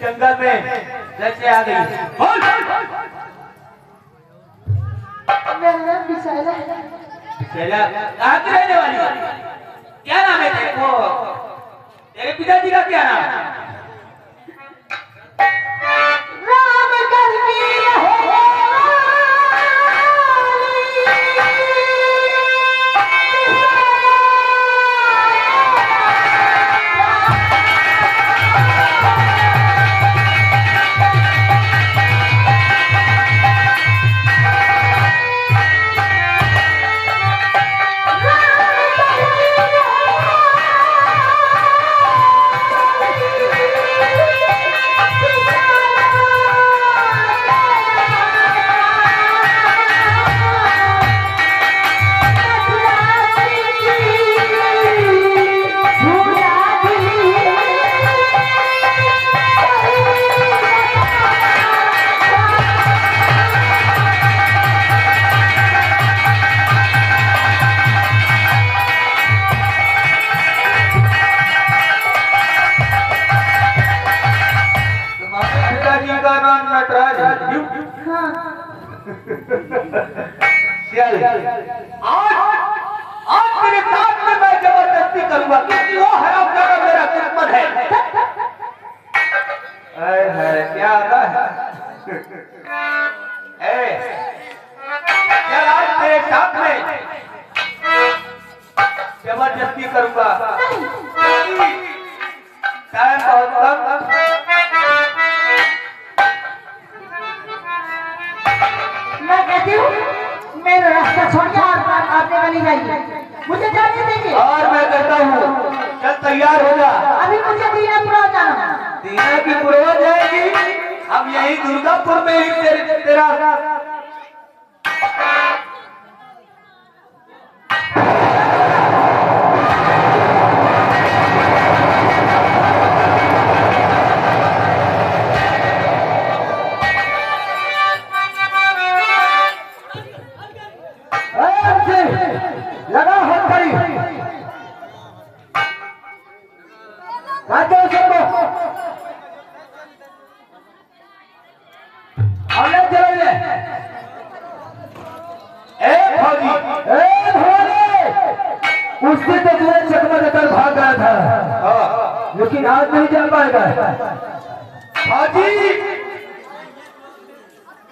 जंगल में जैसे आ गई। बोल मेरा नाम विशाला है। विशाला कहाँ की रहने वाली है? क्या नाम है तेरे पिताजी का क्या नाम है? राम करनी रहे आज तेरे साथ में मैं जबरदस्ती करूंगा क्योंकि वो हरामजादा मेरा दुश्मन है। क्या आता है? चल आज तेरे साथ में जबरदस्ती करूंगा। टाइम बहुत कम। मैं कहती हूँ मेरा रास्ता छोड़िए और आपने वाली जाइए, मुझे जाने दीजिए। और मैं कहता हूँ चल तैयार हो जा। अभी मुझे दीनापुर जाना। दीनापुर हो जाएगी। हम यही दुर्गापुर में ही तेरा लगा हाथ करी काटो सबको हमने चले फौजी उस दिन तो तुझे चकमा देकर भाग गया था, लेकिन आज नहीं जा पाएगा। फौजी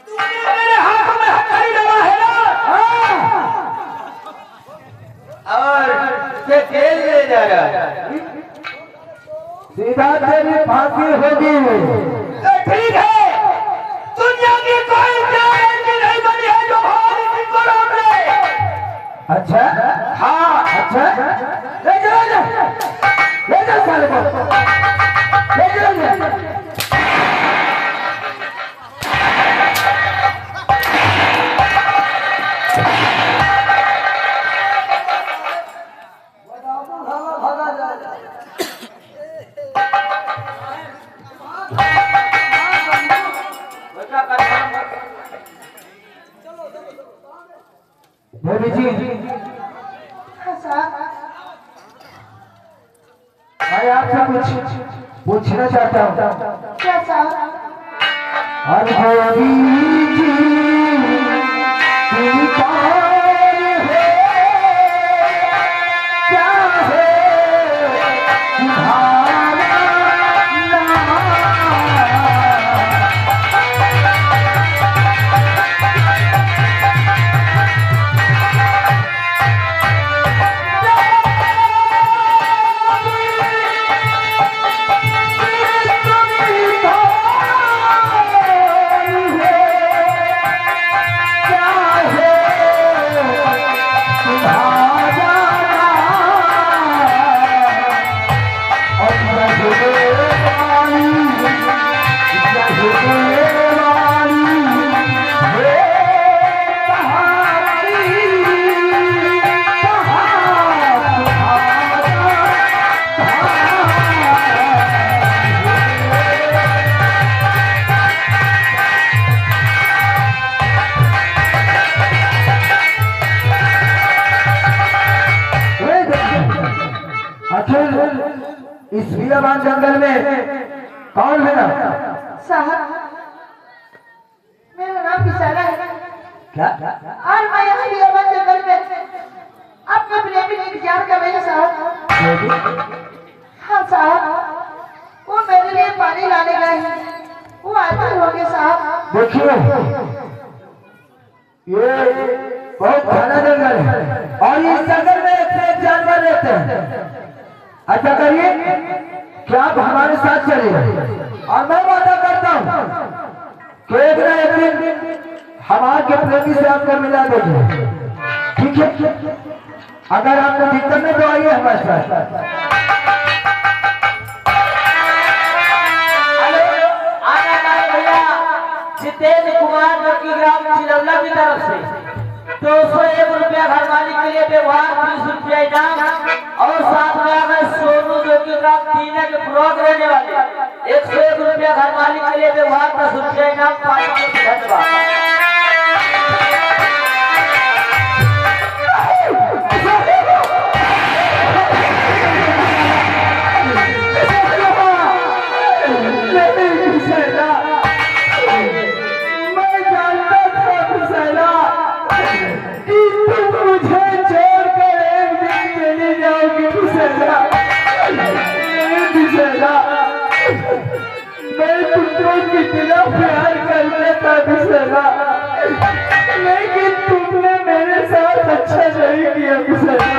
तूने मेरे हाथों में हथकड़ी डाला है ना? और से जेल ले जा रहा है। सीधा तेरी फांसी होगी। तो ठीक है, दुनिया की कोई गारंटी नहीं बनी है जो हमारी जिनको रोक ले। अच्छा हाँ अच्छा ले जाओ साले को ले जाओ। देवी जी मैं आपसे कुछ पूछना चाहता हूँ। क्या साहब? और देवी जी तुम कौन है? क्या है तुम्हारा नाम? इस वीराबान जंगल में कौन है? साहब मेरा नाम विशाला है। क्या? और मैं यहाँ बियाबान जंगल में अपने प्रेमी की इंतजार कर रही हूँ साहब। हाँ साहब, वो मेरे लिए पानी लाने गए हैं, वो आते होंगे साहब। देखिए ये बहुत घना जंगल है और इस जंगल में एक से एक जानवर रहते हैं। अच्छा करिए कि आप हमारे साथ चलिए और मैं वादा करता हूँ कि एक ना एक दिन हम आपके प्रेमी से आपको मिला देंगे। ठीक है? अगर आपको दिक्कत नहीं तो आइए हमारे साथ। जितेंद्र कुमार लड़की ग्राम चिलौला की तरफ से 201 रुपया घर मालिक के लिए व्यवहार, 30 रुपया इनाम और साथ में अगर सोनू जो की ग्राम तीना के ब्लॉक रहने वाले 101 रुपया घर मालिक के लिए व्यवहार, 10 रुपया इनाम, 5 रुपया धन्यवाद। मैं तुमको कितना प्यार करता था विशाला, लेकिन तुमने मेरे साथ अच्छा नहीं किया विशाला।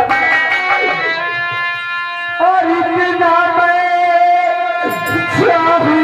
और इतना मैं चाहूं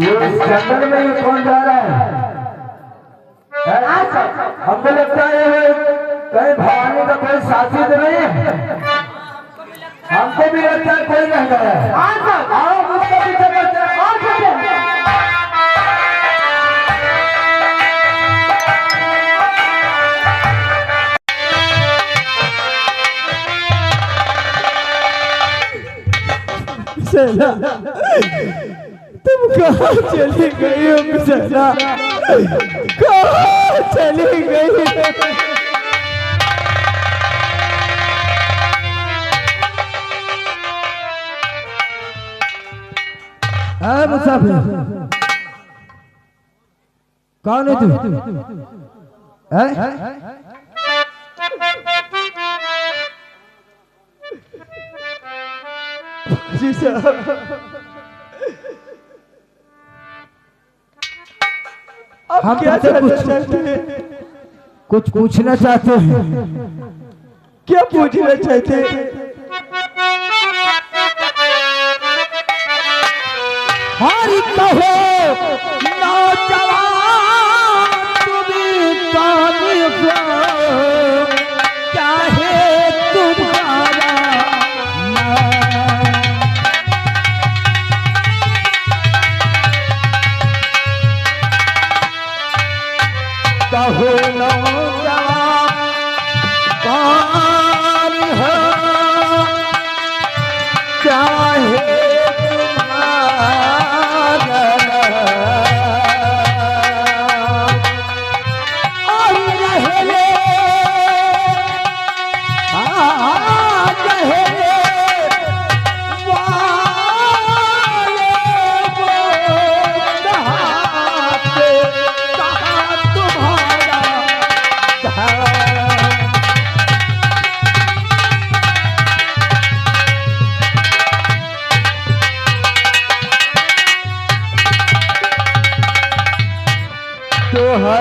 ये जंगल में ये कौन जा रहा है? हमको लगता है कहीं भवानी का कोई साथी तो नहीं है। हमको भी लगता है कोई नहीं गया है। आओ मुझको पीछे करते हैं। तुम कहाँ चली गई हो बिचारा? कहाँ चली गई? हाँ मुसाफिर, कौन है तू? जी साहब, हम क्या कुछ पूछना चाहते हैं। क्या पूछना चाहते हैं? हरी कहो नौजवान तुम्हें चाहे तुम्हारा कहो नौजवान कौन हो चाहे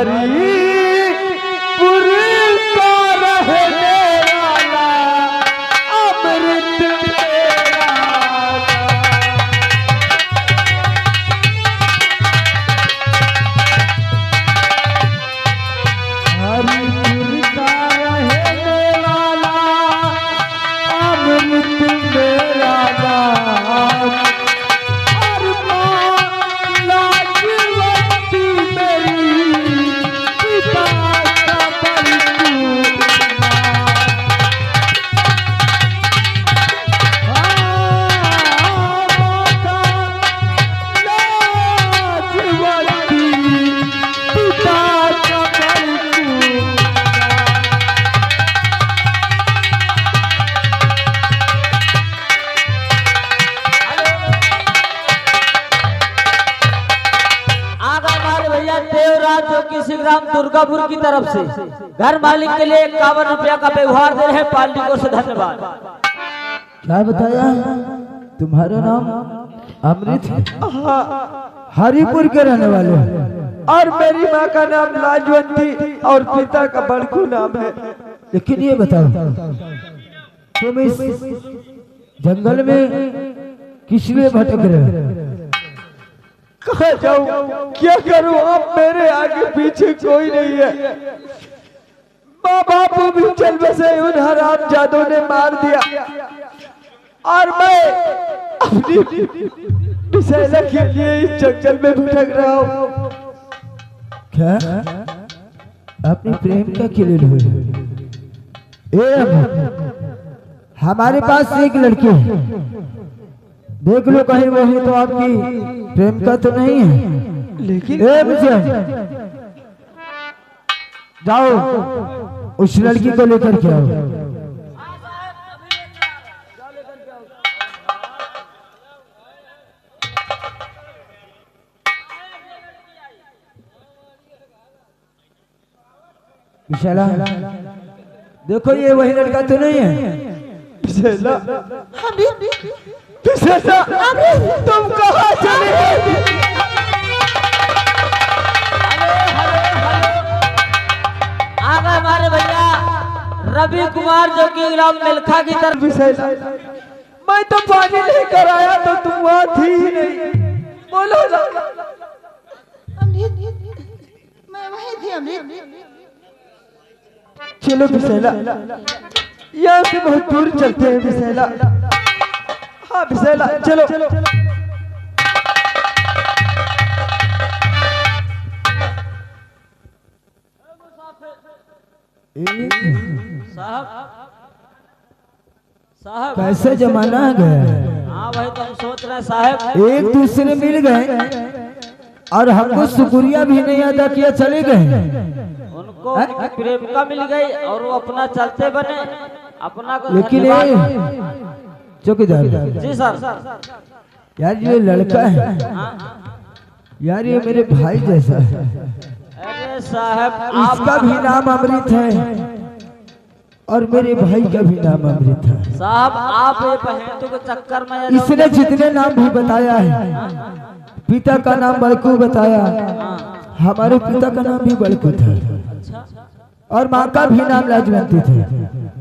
हरिपुर का रहने वाला अमृत मेरा हरिपुर का रहने वाला अमृत मेरा नाम और लाजवंती मेरी पिता का लाजवंती पिता का आगा हमारे भैया देवराज जो कि श्रीराम दुर्गापुर की तरफ से घर मालिक के लिए 51 रुपया का व्यवहार दे रहे हैं। पार्टी को से धन्यवाद। क्या बताया तुम्हारा नाम अमृत हरिपुर के रहने वाले हो? और मेरी माँ का नाम लाजवंती और पिता का बड़कू नाम है। लेकिन ये बताओ तुम इस जंगल में किस लिए भटक रहे हो? कहाँ जाऊँ, क्या करूँ? अब मेरे आगे पीछे कोई नहीं है। माँ बाप भी चल बसे, उन हराम जादों ने मार दिया और मैं अपनी बिसेला के लिए इस जंगल में भटक रहा हूँ। क्या अपने प्रेम का किले हुए? हमारे पास एक लड़की है, देख लो कहीं वही तो आपकी प्रेम का तो नहीं है। लेकिन मुझे जाओ उस लड़की को लेकर के आओ। विशाला देखो ये वही लड़का तो नहीं है। बिसेला, बिसेला, तुम कहाँ चले गए? आगा हमारे भैया रवि कुमार जो कि ग्राम मिल्खा की तरफ बिसेला, मैं तो पानी लेकर आया तो तुम वहाँ थी ही नहीं। बोलो ना। अमृत, मैं वहीं थी अमृत। चलो बिसेला, यहाँ से बहुत दूर चलते हैं बिसेला। हाँ बिसेला, चलो। साहब साहब कैसे जमाना आ गया? हाँ भाई तो हम सोच रहे हैं साहब एक दूसरे मिल गए और हमको शुक्रिया भी नहीं अदा किया, चले गए। उनको उनकी प्रेमिका मिल गई और वो अपना चलते बने अपना को लेकिन धन्यवाद। चौकीदार जी सर। यार ये लड़का है यार, ये मेरे भाई जैसा है। अरे साहब इसका भी नाम अमृत है और मेरे भाई का भी नाम अमृत है। साहब आप ये बहनों के चक्कर में इसने जितने नाम भी बताया है, पिता का नाम बड़कू बताया, हमारे पिता का नाम भी बड़कू था और माँ का भी नाम लाजवंती थी।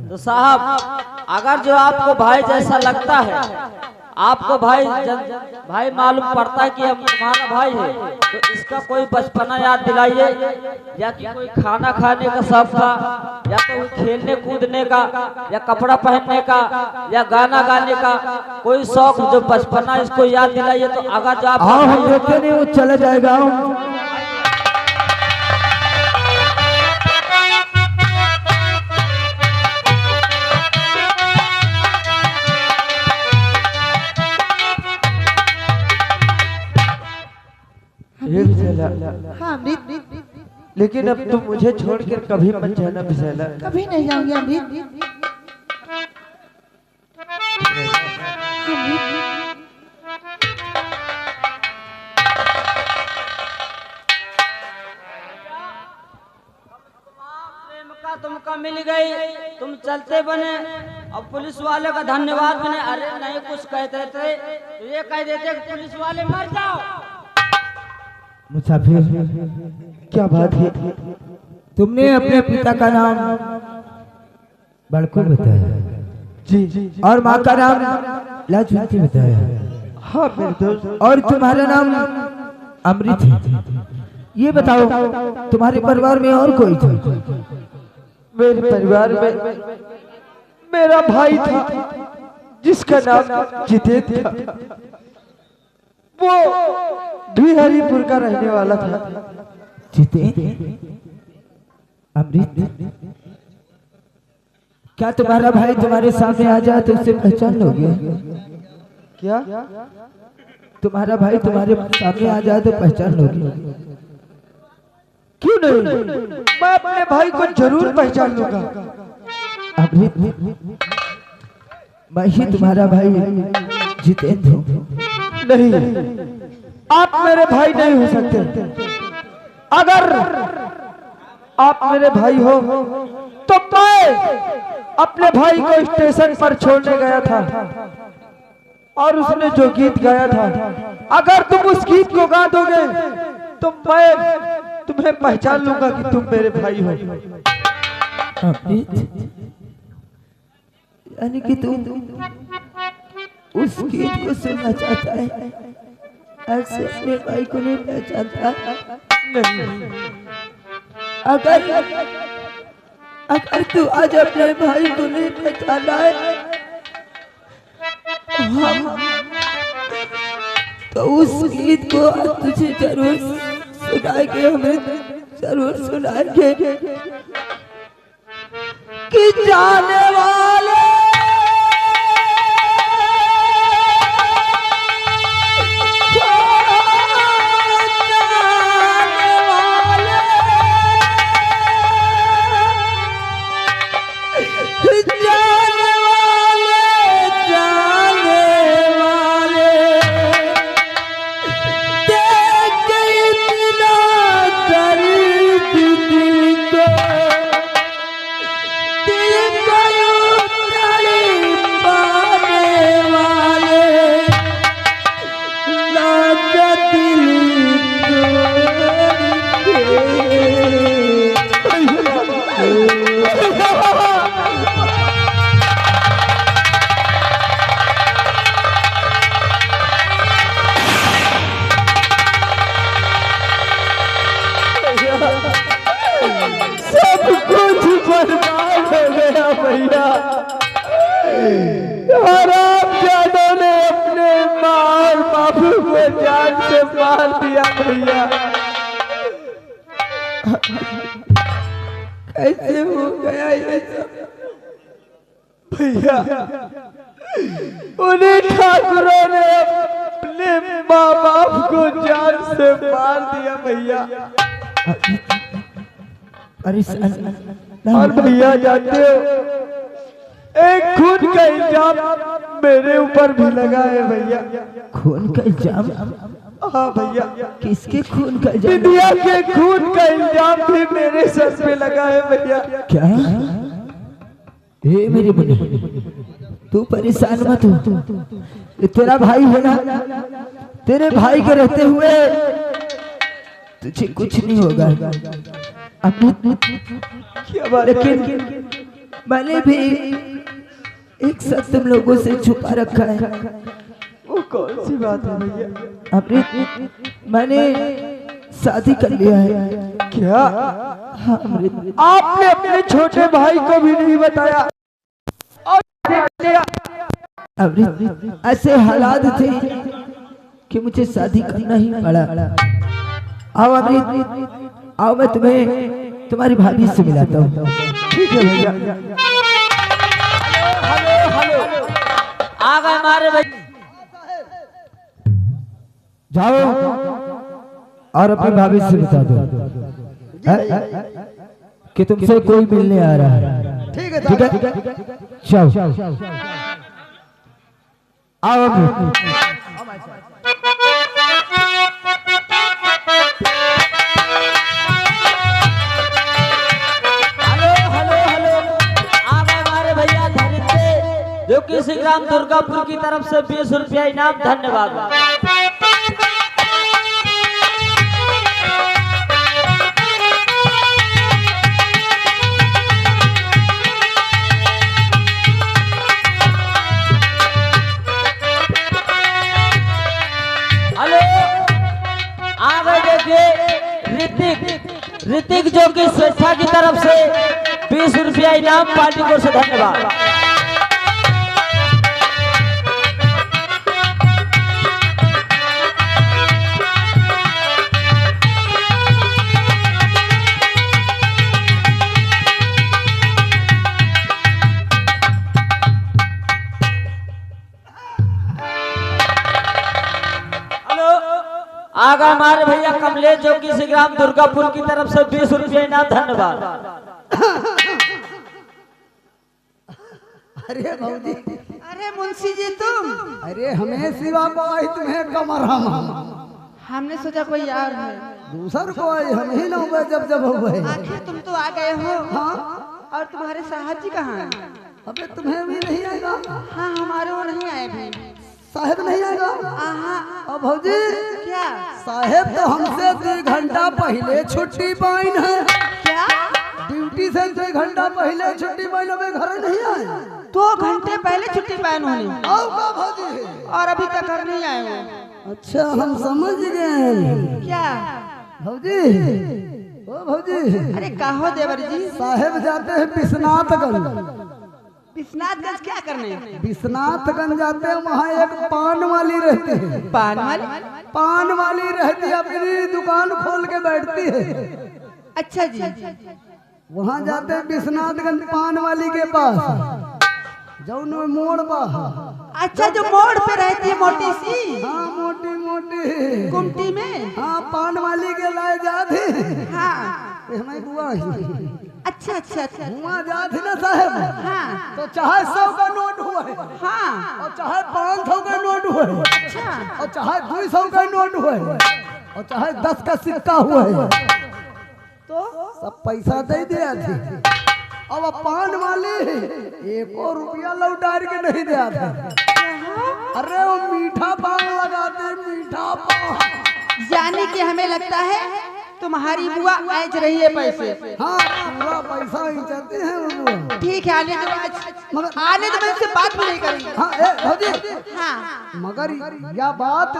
तो साहब अगर जो आपको भाई जैसा लगता है, आपको भाई मालूम पड़ता है कि हम तुम्हारा भाई है, तो इसका कोई बचपना याद दिलाइए, या कि कोई खाना खाने का शौक था, या तो खेलने कूदने का, या कपड़ा पहनने का, या गाना गाने का कोई शौक जो बचपना इसको याद दिलाइए। तो अगर जो आप हम देखते नहीं वो चला जाएगा। हाँ अमृत, लेकिन अब तुम मुझे छोड़कर कभी मत जाना बिसेला। कभी नहीं जाऊंगी अमृत। प्रेमिका तुमको मिल गई, तुम चलते बने और पुलिस वाले का धन्यवाद बने। अरे नहीं कुछ कहते थे तो ये कह देते कि पुलिस वाले मर जाओ। मुसाफिर क्या बात है? तुमने अपने पिता का नाम बड़कुल बताया जी और माँ का नाम लाजवंती बताया। हाँ मेरे दोस्त। और तुम्हारा नाम अमृत है। ये बताओ तुम्हारे परिवार में और कोई था? मेरे परिवार में मेरा भाई था जिसका नाम जितेंद्र था। वो द्विहरीपुर का रहने वाला था। जितेंद्र, अमृत, क्या तुम्हारा भाई तुम्हारे सामने आ जाए तो उसे पहचान लोगे? क्या? तुम्हारा भाई तुम्हारे सामने आ जाए तो पहचान लोगे? क्यों नहीं? मैं अपने भाई को जरूर पहचान लूंगा। अमृत, मैं ही तुम्हारा भाई जितेंद्र हूँ। नहीं, आप मेरे भाई नहीं हो सकते। अगर आप मेरे भाई हो तो मैं अपने भाई को स्टेशन पर छोड़ने गया था और उसने जो गीत गाया था, अगर तुम उस गीत को गा दोगे तो मैं तुम्हें पहचान लूंगा कि तुम मेरे भाई हो। यानी कि तुम उस गीत को सुनना चाहता है, ऐसे अपने भाई को नहीं पहचानता? नहीं। अगर तू आज अपने भाई को नहीं पहचाना है, हम तो उस गीत को तुझे जरूर सुनाएंगे, हमें जरूर सुनाएंगे कि जाने वाले सब कुछ बर्बाद हो गया भैया। और आप जादों ने अपने माँ और बाबू को जान से मार दिया भैया। कैसे हो गया ये सब भैया? उन्हीं ठाकुरों ने अपने माँ बाप को जान से मार दिया भैया। अरे और भैया जानते हो, एक खून का इल्जाम मेरे ऊपर भी लगा है भैया। खून का इल्जाम? हाँ भैया। किसके खून का इल्जाम? इंडिया के खून का इल्जाम भी मेरे सर पे लगा है भैया। क्या? ए मेरे मुन्ने, तू परेशान मत हो, ये तेरा भाई है ना। तेरे भाई के रहते हुए तुझे कुछ नहीं होगा। क्या बात? लेकिन मैंने भी एक सच तुम लोगों से छुपा रखा है। वो कौन सी बात है भैया? अमृत, मैंने शादी कर लिया है। क्या? हाँ अमृत। आपने अपने छोटे भाई को भी नहीं बताया और अमृत, ऐसे हालात थे कि मुझे शादी करना ही पड़ा। आओ अमृत, आओ मैं तुम्हें तुम्हारी भाभी से मिलाता हूँ। ठीक है भैया। हेलो आ गए हमारे भाई। जाओ और अपनी भाभी से बता दो कि तुमसे कोई मिलने आ रहा है। ठीक है ठीक है, चलो आओ अमृत। जो कि श्री राम दुर्गापुर की तरफ से 20 रुपया इनाम। धन्यवाद। तरफ से 20 रुपया इनाम पार्टी को से धन्यवाद। आगा हमारे भैया कमलेश जोगी से ग्राम दुर्गापुर की तरफ से 20 रुपया इनाम धन्यवाद। अरे भौजी, अरे मुंशी जी तुम, अरे हमें सिवा को आई तुम्हें कमर हम हमने सोचा कोई यार है, दूसर को आई हम ही ना हुए जब हुए। आखिर तुम तो आ गए हो। हाँ, और तुम्हारे साहब जी कहाँ हैं? अबे तुम्हें भी नहीं आएगा? हाँ हमारे वो नहीं आए भी। साहेब नहीं आएगा? हाँ। अब भौजी क्या साहेब तो हमसे 2 घंटा पहले छुट्टी पाइन है। क्या ड्यूटी से 2 घंटा पहले छुट्टी पाइन, अबे घर नहीं आए। 2 घंटे पहले छुट्टी पाए उन्होंने आओ का भौजी, और अभी तक घर नहीं आए वो। अच्छा हम समझ गए। क्या भौजी, ओ भौजी, अरे कहो देवर जी। साहेब जाते हैं विश्वनाथगंज। विश्वनाथगंज क्या करने? विश्वनाथगंज जाते हैं, वहाँ एक पान वाली रहती है। पान वाली? पान वाली रहती है, अपनी दुकान खोल के बैठती है। अच्छा जी। वहाँ जाते हैं विश्वनाथगंज पान वाली के पास, जौन मोड़ पर। अच्छा जो मोड़ पे रहती है मोटी सी? हाँ मोटी मोटी गुमटी में। हाँ पान वाली के लाए जाते। हाँ हमारी बुआ अच्छा अच्छा अच्छा। वहाँ जाते ना साहब, हाँ तो चाहे 100 का नोट हुआ है, हाँ, और चाहे 500 का नोट हुआ है, अच्छा, और चाहे 200 का नोट हुआ है, और चाहे 10 का सिक्का हुआ है, तो सब पैसा दे दिया थी। अब पान वाली 1 रुपया लौटार के नहीं दिया था। अरे वो मीठा पान लगाते, मीठा पान। यानी कि हमें लगता है तुम्हारी बुआ ऐज रही है पैसे। हाँ पूरा पैसा ही चाहते हैं वो बुआ। ठीक है आने दो, आज आने दो, मैं इससे बात भी नहीं करूंगी। हाँ भौजी, हाँ मगर यह बात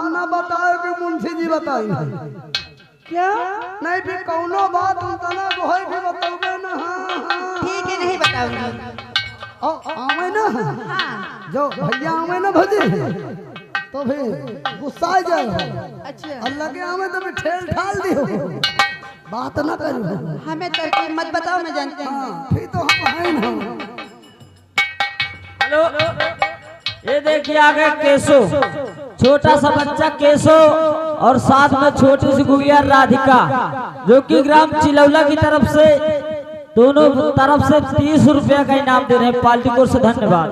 न बताओ कि मुंशी जी बताई। क्या? नहीं भी कौनो बात उतना गोहे भी बताओगे ना। हाँ ठीक है नहीं बताऊंगी। आवे ना, जो भैया आवे ना भौजी, तो फिर गुस्सा आ जाए। अच्छा अल्लाह के आवे तो फिर ठेल ठाल दियो, बात ना करो। हमें तरकीब मत बताओ, मैं जानते हैं। फिर तो हम हैं ना। हेलो, ये देखिए आ गए केशो, छोटा सा बच्चा केशो और साथ में छोटी सी गुड़िया राधिका, जो कि ग्राम चिलौला की तरफ से दोनों तरफ से 30 रुपया का इनाम दे रहे हैं। पार्टी को से धन्यवाद।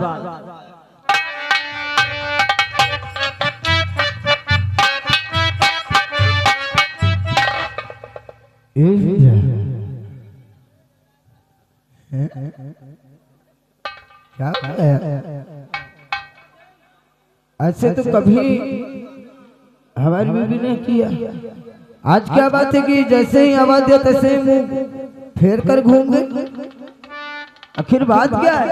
क्या ऐसे तो कभी हमारी बीवी ने किया। आज क्या बात है कि जैसे ही आवाज दिया तैसे ही मुंह फेर कर घूम गए। आखिर बात क्या है?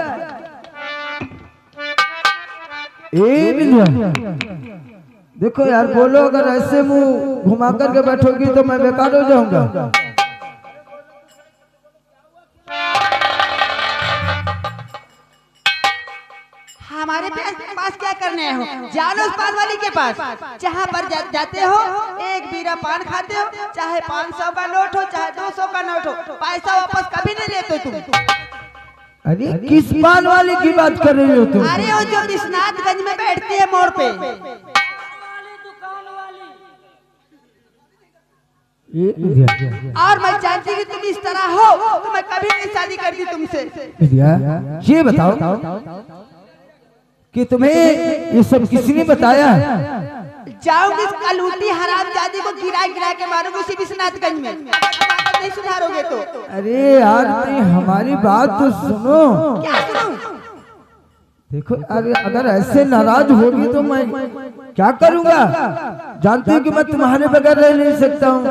देखो यार, बोलो, अगर ऐसे मुंह घुमा करके बैठोगी तो मैं बेकार हो जाऊंगा। हमारे पास क्या करने हो? जानो उस पान वाली के पास, जहाँ पर जाते हो एक बीरा पान खाते हो, चाहे 500 का नोट हो चाहे 200 का नोट हो, पैसा वापस कभी नहीं लेते तुम। अरे किस पान वाली की बात कर रही हो तुम? अरे वो जो विश्वनाथगंज में बैठती है मोड़ पे। और मैं जानती कि तुम इस तरह हो तो मैं कभी नहीं शादी करती तुमसे। ये बताओ कि तुम्हें ये सब किसने बताया? जाऊंगी कलूटी हरामजादी को गिरा गिरा के मारूंगी उसी विश्वनाथगंज में, नहीं सुधारोगे तो। अरे यार हमारी बात तो सुनो। क्या सुनूं? देखो अगर ऐसे नाराज होगी तो मैं क्या करूंगा? जानती हूँ कि मैं तुम्हारे बगैर रह नहीं सकता हूँ।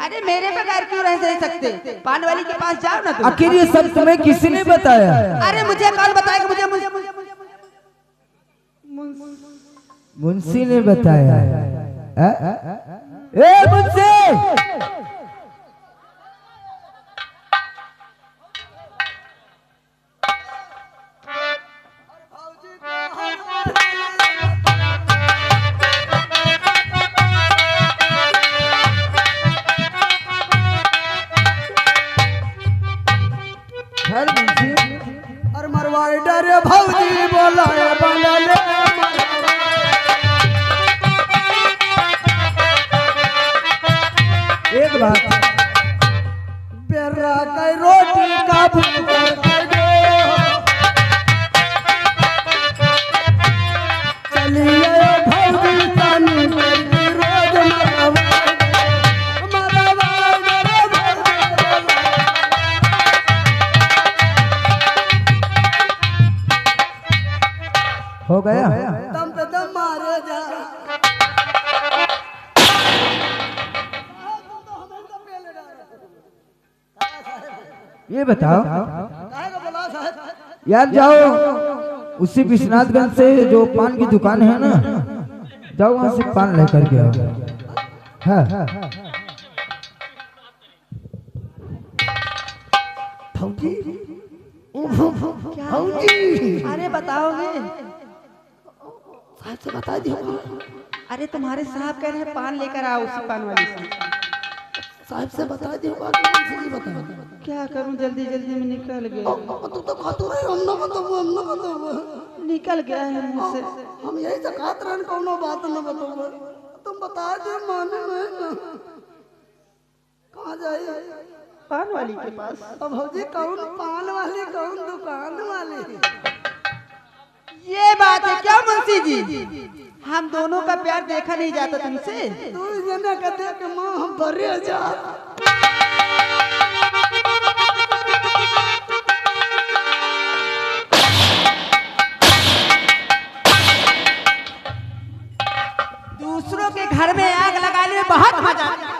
अरे मेरे बगैर क्यों रह सकते? पान वाली के पास जाओ ना तुम। आखिर ये सब तुम्हें किसने बताया? अरे मुझे कौन बताएगा? मुझे मुंशी ने बताया। ए मुंशी, खैर मुंशी और मरवाड़ी डरे भौजी बोलाए बनले एक बात बेर्रा के रोटी का भूख चलिए भौजी तानी करती रोज मरवाड़ी डरे भौजी हो गया दम पे दम मारे जा ये बताओ काहे को बोला साहब यार जाओ उसी विश्वनाथगंज से जो पान की दुकान है ना जाओ वहां से पान लेकर के आओ। हाँ फौजी फौजी अरे बताओगे? साहब से बता दियो अरे तुम्हारे साहब कह रहे हैं पान लेकर आओ उसी पान वाली से। साहब से बता दियो बाकी मुझसे नहीं बता क्या करूं, जल्दी जल्दी में निकल गया। तू तो खातो रहे हम ना बताओ निकल गया है मुझसे। हम यही से खात रहन कोनो बात न बताओ तुम बता दे माने में कहां जाए पान वाली के पास। अब भौजी कौन पान वाली कौन दुकान वाली? ये बात है क्या मुंशी जी? हम दोनों का प्यार देखा नहीं जाता तुमसे। तू जना कहते कि मां हम भरे जा दूसरों के घर में आग लगाने में बहुत मजा आता है।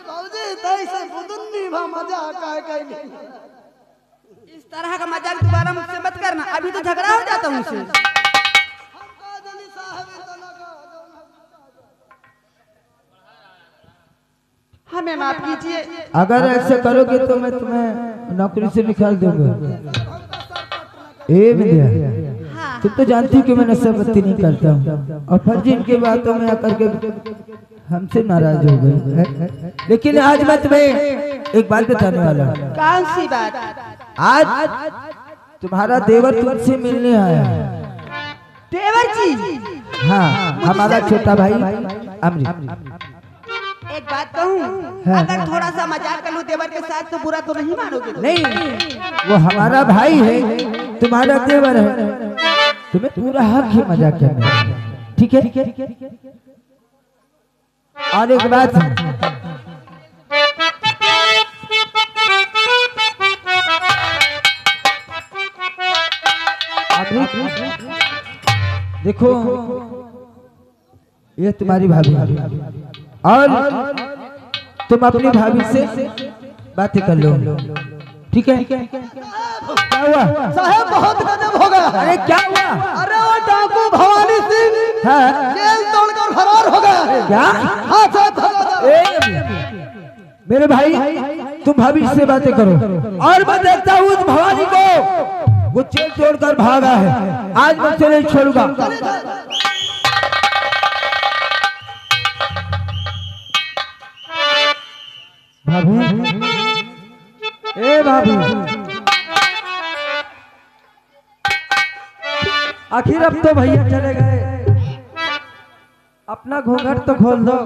भौजी तैसे बुदुन्नी भा मजा का कइले इस तरह का मजाक दोबारा मुझसे मत करना, अभी तो झगड़ा हो जाता मुझसे। हमें माफ कीजिए। अगर ऐसे करोगे तो मैं तुम्हें नौकरी से निकाल दूंगा। ए विद्या हाँ। तुम तो जानती हो कि मैं नशा पत्ती नहीं करता हूँ और फर्जी इनकी बातों में आकर के हमसे नाराज हो गए। लेकिन आज मैं तुम्हें एक बात बताने वाला हूँ। कौन सी बात? आज तुम्हारा देवर तुमसे मिलने आया है। देवर जी? हाँ हमारा छोटा भाई अमृत। एक बात कहूँ, हाँ। अगर थोड़ा सा मजाक कर लूं देवर के साथ तो बुरा तो नहीं मानोगे? नहीं वो हमारा भाई है, तुम्हारा देवर है, तुम्हें पूरा हक है मजाक करने का। ठीक है? और एक बात देखो ये तुम्हारी भाभी और तुम अपनी भाभी से बातें कर लो। ठीक है? क्या हुआ साहब? बहुत गजब हो गया। अरे क्या हुआ? अरे वो डाकू भवानी सिंह हाँ जेल तोड़कर फरार हो गया है। क्या? हाँ साहब मेरे भाई तुम भाभी से बातें करो और मैं देखता हूँ उस भवानी को, वो जेल तोड़कर भागा है। आज मैं उसे नहीं छोड़ूंगा। भाभी ए भाभी आखिर अब तो भैया चले गए, अपना घूंघट तो खोल दो।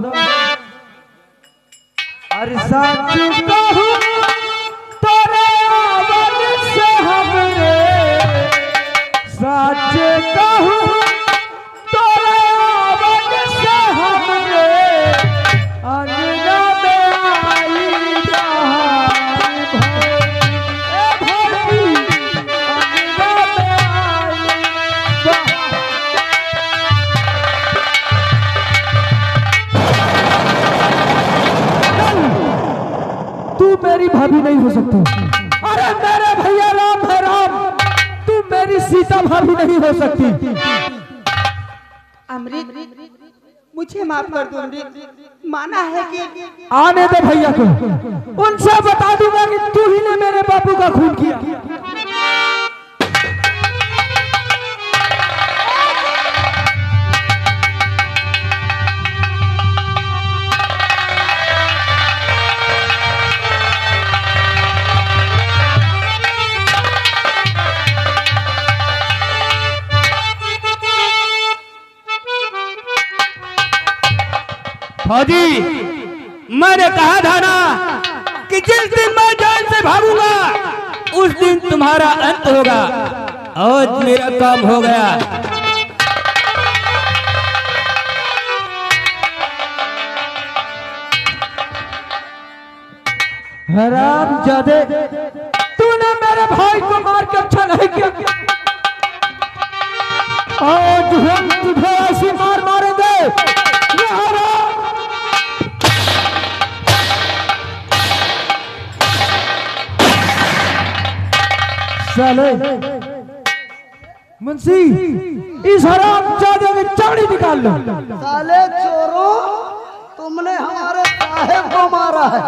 अरे सच कहूं तोरे आवन से हमरे, सच कहूं तोरे आवन से हमरे अंगना में आई बहार भई। ए भई अंगना में आई बहार। तू मेरी भाभी नहीं हो सकता। अरे मेरे भैया राम है राम, तू मेरी सीता भाभी नहीं हो सकती। अमृत मुझे माफ कर दो अमृत, माना है कि आने दे भैया को, उनसे बता दूंगा कि तू ही ने मेरे बापू का खून किया। फौजी, मैंने कहा था ना कि जिस दिन मैं जान से भागूंगा उस दिन तुम्हारा अंत होगा। आज मेरा काम हो गया। हरामजादे, तूने मेरे भाई को मार के अच्छा नहीं किया। आज हम तुझे ऐसी मार मारेंगे। ये हराम। साले मुंशी, इस हरामजादे की चाड़ी निकाल लो। साले चोरों, तुमने हमारे साहेब को मारा है।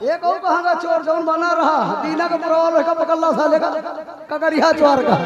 एक और कहाँ का चोर जौन बना रहा दीना का पुरवाल का पकड़ला साले का ककरिया चोर का।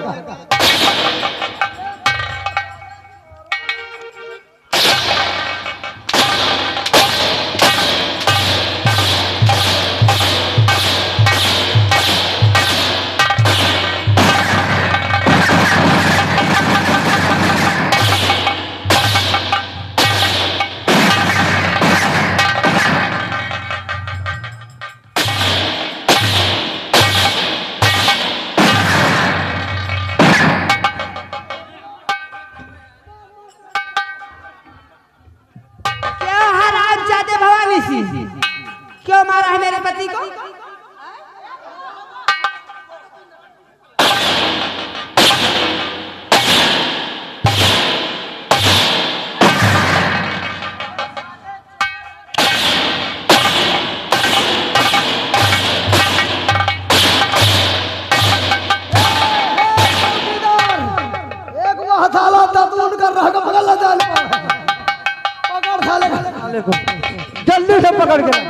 क्यों मारा है मेरे पति को? एक वह थाला दातून कर रहा का पकड़ ला जाले पकड़ थाले को जल्दी से पकड़ के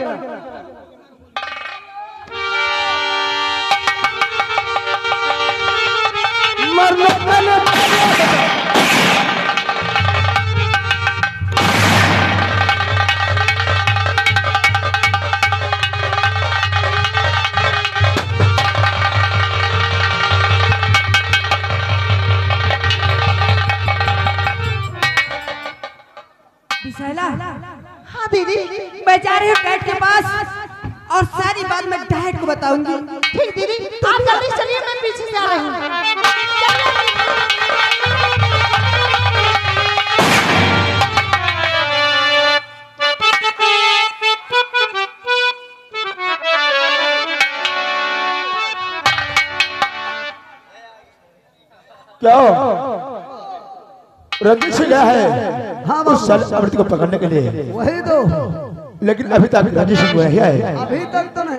मरने पहले हाँ दीदी, मैं जा रही हूँ डैड के पास और सारी बात मैं डैड को बताऊंगी। ठीक दीदी, आप जल्दी चलिए, मैं पीछे से आ रही हूँ। क्या रंजित से गया है? हाँ, उस साल अमृत को पकड़ने के लिए। वही तो, लेकिन अभी तक रंजित सिंह गया है। अभी तक तो नहीं।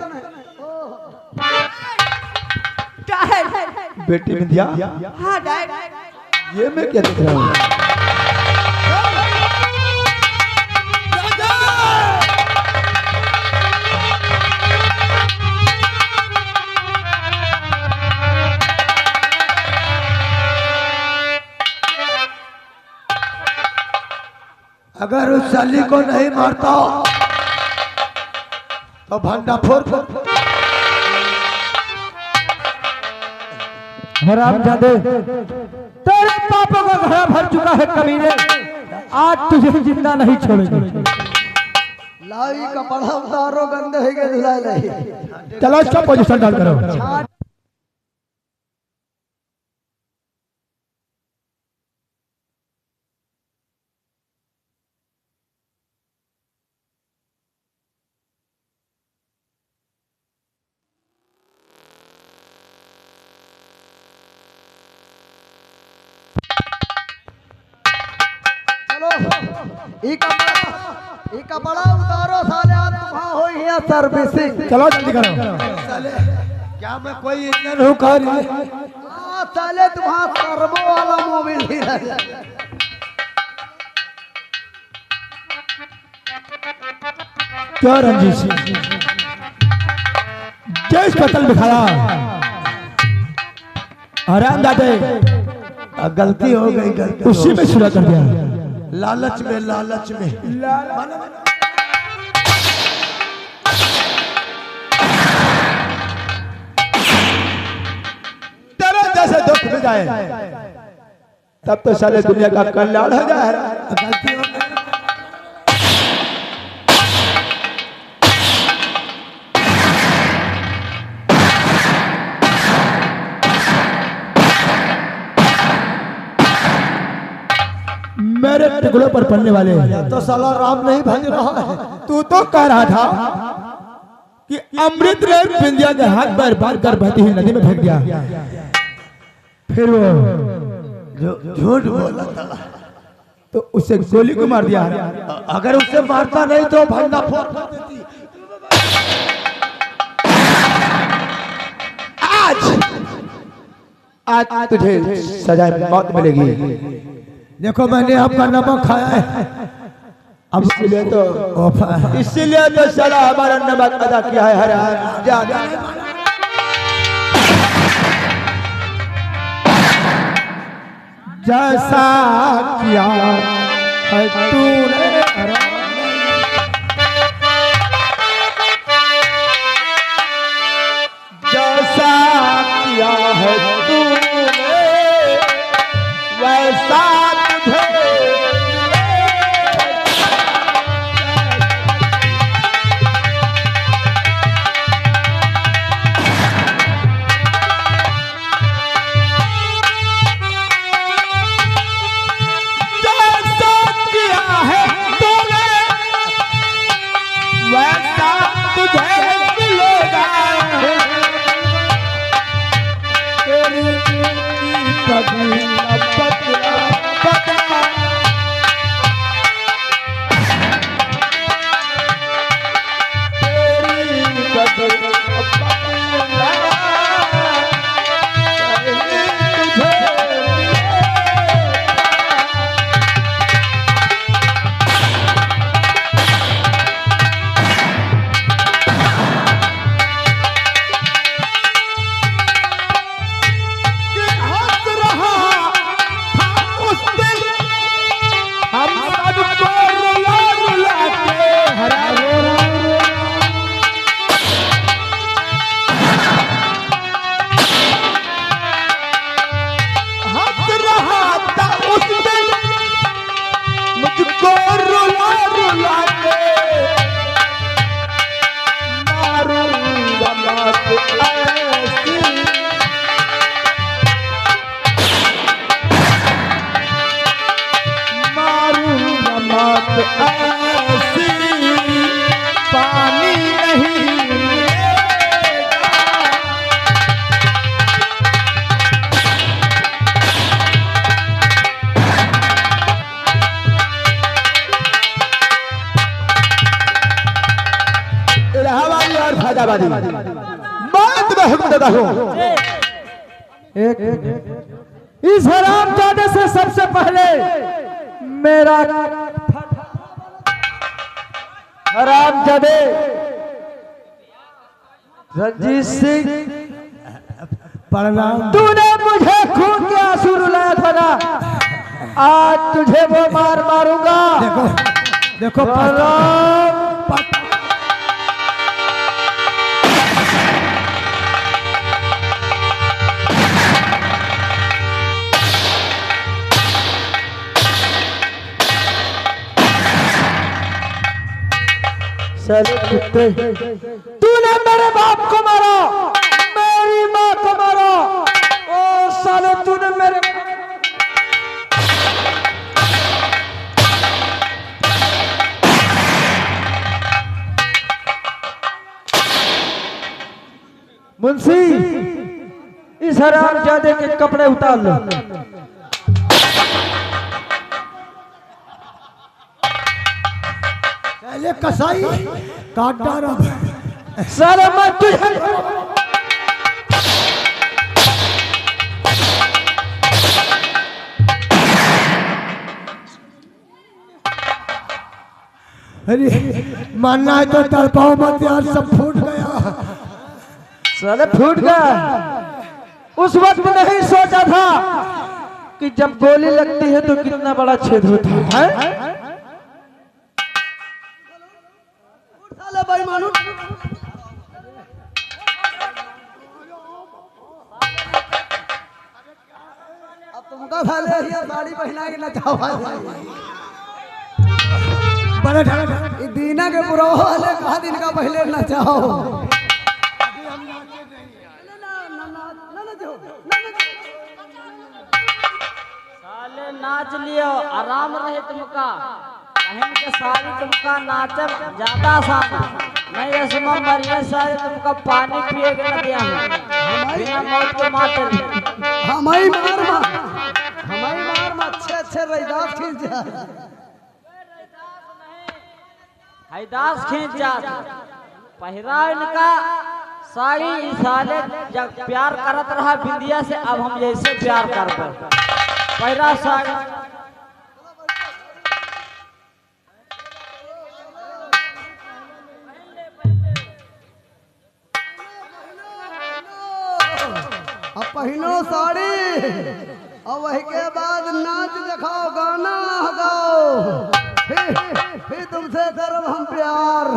डैड, बेटी ने दिया। हाँ डैड, ये मैं क्या देख रहा हूँ? अगर उस साली को नहीं मारता तो भंडाफोर को। हरामजादे, तेरे पापों का घड़ा भर चुका है कमीने, आज तुझे जिंदा नहीं छोड़ेंगे। लाई कपड़ा उतारो, गंदे है के धुलाई नहीं। चलो इसका पोजीशन डाल करो। ई कपड़ा उतारो साले, आप वहां हो ही सर्विसिंग। चलो जल्दी करो। साले क्या मैं कोई इंजन हूँ कार? साले तुम्हारा टर्बो वाला मोबिल ही है। क्या रंजीत सिंह केस कत्ल दिखाया? हरामजादे, गलती हो गई, गलती उसी में शुरू कर दिया। लालच में, लालच में तेरे जैसे दुख मिल जाए तब तो साले दुनिया का कल्याण हो जाए। गलती हो गई। मेरे टुकड़ों पर पड़ने वाले हैं। तो साला राम नहीं भज रहा है। तू तो कह रहा था कि अमृत ने बिंदिया के हाथ पर बांध कर बहती हुई नदी में फेंक दिया, फिर वो जो झूठ बोला था तो उसे गोली को मार दिया। अगर उसे मारता नहीं तो भंडा फोड़ देती। आज तुझे सजा मौत मिलेगी। देखो मैंने आपका नमक खाया है, अब इसीलिए तो साला हमारा नमक अदा किया है। हर जा जैसा किया है तूने जैसा किया है तूने वैसा तुझे इस हराम जाने से सबसे पहले मेरा हराम जाने रंजीत सिंह प्रणाम। तूने मुझे खून के आंसू रुलाया था ना, आज तुझे वो मार मारूंगा। देखो प्रणाम। तूने मेरे बाप को मारा, मेरी माँ को मारा, ओ साले तूने मेरे मुंशी इस हरामजादे के कपड़े उतार लो। पहले कसाई काट डाला सारे मत अरे मानना है तो तड़पाओ मत यार, सब फूट गया। साले फूट गया। उस वक्त नहीं सोचा था कि जब गोली लगती है तो कितना बड़ा छेद होता है। भाई मानो अब तुमका भले ये साड़ी पहना के नचाओ बड़े दीना के बुरा वाले कहा दिन का पहले नचाओ। साले नाच लियो, आराम रहे तुमका। पहन के साड़ी तुमका नाचब ज्यादा आसान नहीं। इसमें मरिए सारे तुमका पानी पिए के न दिया बिना मौत के माते हमारी मार अच्छे रैदास खींच जा। हैदास खींच जा पहिरा इनका साड़ी। साले जब प्यार करत रहा बिंदिया से, अब हम जैसे प्यार करते पहिरा साड़ी। अब पहनो साड़ी और वही के बाद नाच दिखाओ, गाना गाओ, फिर तुमसे करब हम प्यार।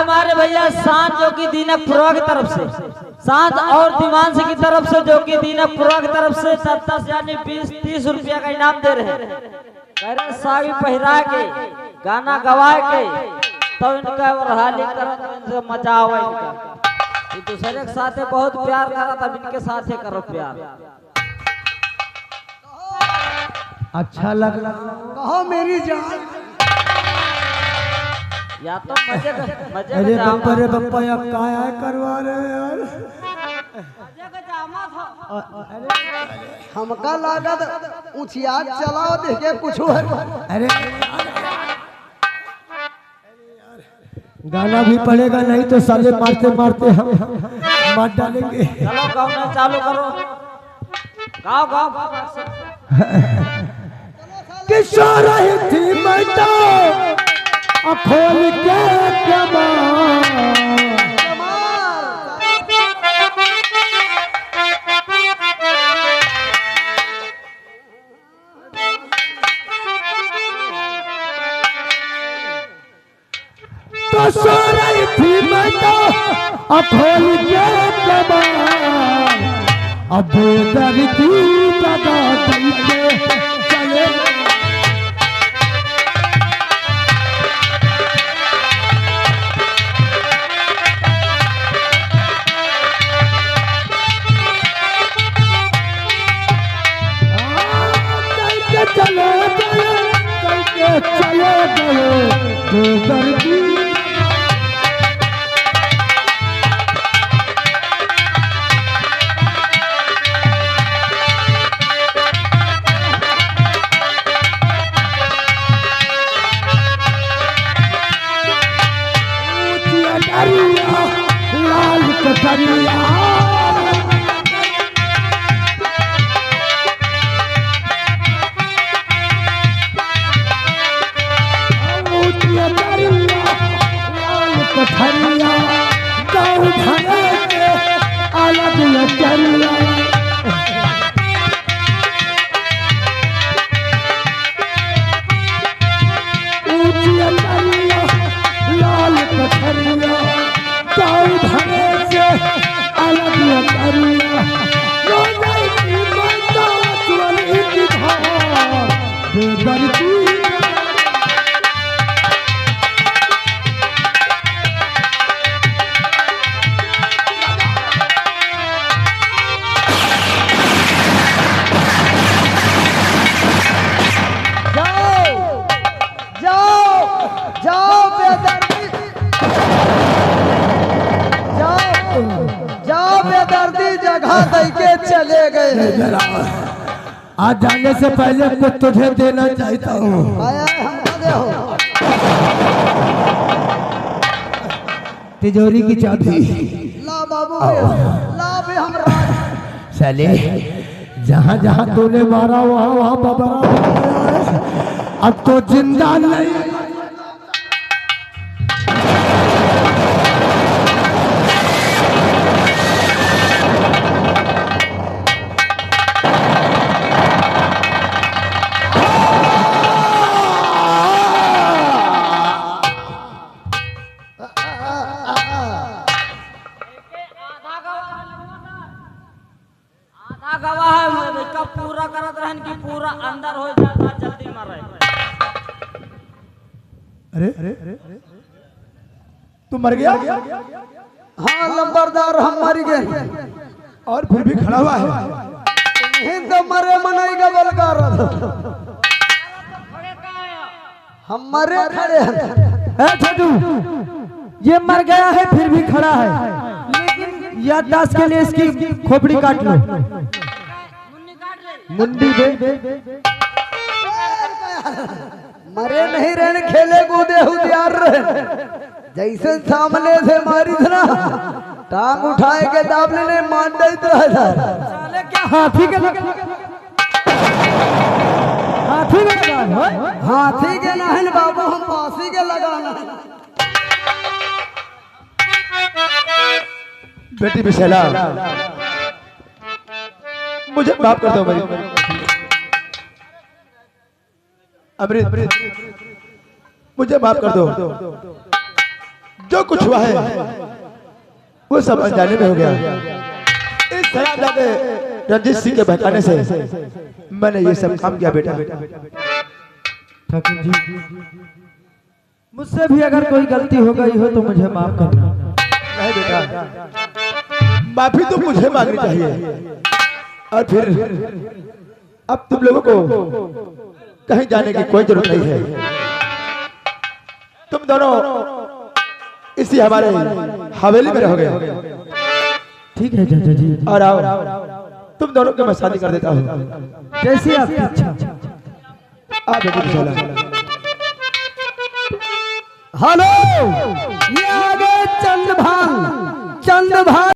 बहुत भैया सांझ जो की दीना पुरवा की तरफ से, सांझ और दीवान की तरफ से जो की दीना पुरवा की तरफ से 10 यानी 20-30 रुपया का इनाम दे रहे हैं। कह रहे साड़ी पहरा के गाना गवा के तो इनका रहाली इनसे मजा आवा। इनका दूसरे के साथ बहुत प्यार करा, तब इनके साथ करो प्यार। अच्छा लग कहो मेरी जान। या तो मजे अरे बप्पा रे बप्पा या काया करवा रहे यार। हमका लागत ऊंचिया चलाओ देखे कुछ। अरे गाना भी पड़ेगा, नहीं तो साले मारते मारते हम मार डालेंगे। चलो गाना चालू करो, गाओ गाओ। किशोर रही थी मैं तो खोल के तो सो रही थी मैं तो खोल के अब दर्दी लगा चले। चलो दर्दी लाल कटरिया कठरिया गाँव धरे के अलग लचरिया। ऊँचिया करिया लाल कठरिया गाँव धरे के अलग लचरिया। रोजाई की माता चुअली की धार बेदर्दी चले गए। आज जाने से पहले कुछ तुझे देना चाहता हूँ। तिजोरी की चाबी ला बाबू, ला भी हम चले। जहाँ जहाँ तूने मारा वहाँ वहाँ बबरा। अब तो जिंदा नहीं। पूरा करत रहन कि पूरा अंदर हो जाता जल्दी मरे। अरे तू मर गया? हाँ लंबरदार हम मर गए और फिर भी खड़ा हुआ है। हिंद मरे मनाई का बलकार हम मरे खड़े हैं। छोटू ये मर गया है फिर भी खड़ा है। याददाश्त के लिए इसकी खोपड़ी काट लो। मुंडी दे। मरे नहीं रहने खेले कूदे उदियार रहे जैसे सामने से मारी था टांग उठाए के दाबले ने मान देत रहा था। क्या हाथी के लगा? हाथी के लगा? हाथी के नहीं बाबू हम फांसी के लगाना। बेटी बिशैला मुझे माफ कर दो मेरी अमृत, मुझे माफ कर दो। जो कुछ हुआ है वो सब अनजाने में हो गया। इस शराब रंजीत सिंह के बहकाने से मैंने ये सब काम किया बेटा। ठाकुर जी मुझसे भी अगर कोई गलती हो गई हो तो मुझे माफ करना। नहीं बेटा माफी तो मुझे मांगनी चाहिए। और फिर अब तुम लोगों को कहीं जाने की कोई जरूरत नहीं है। तुम दोनों इसी हमारे हवेली में रहोगे। ठीक है चाचा जी। और आओ तुम दोनों की मैं शादी कर देता हूँ जैसी आपकी इच्छा। आप बेटी बिशैला। हेलो ये आ गए चंद्रभान।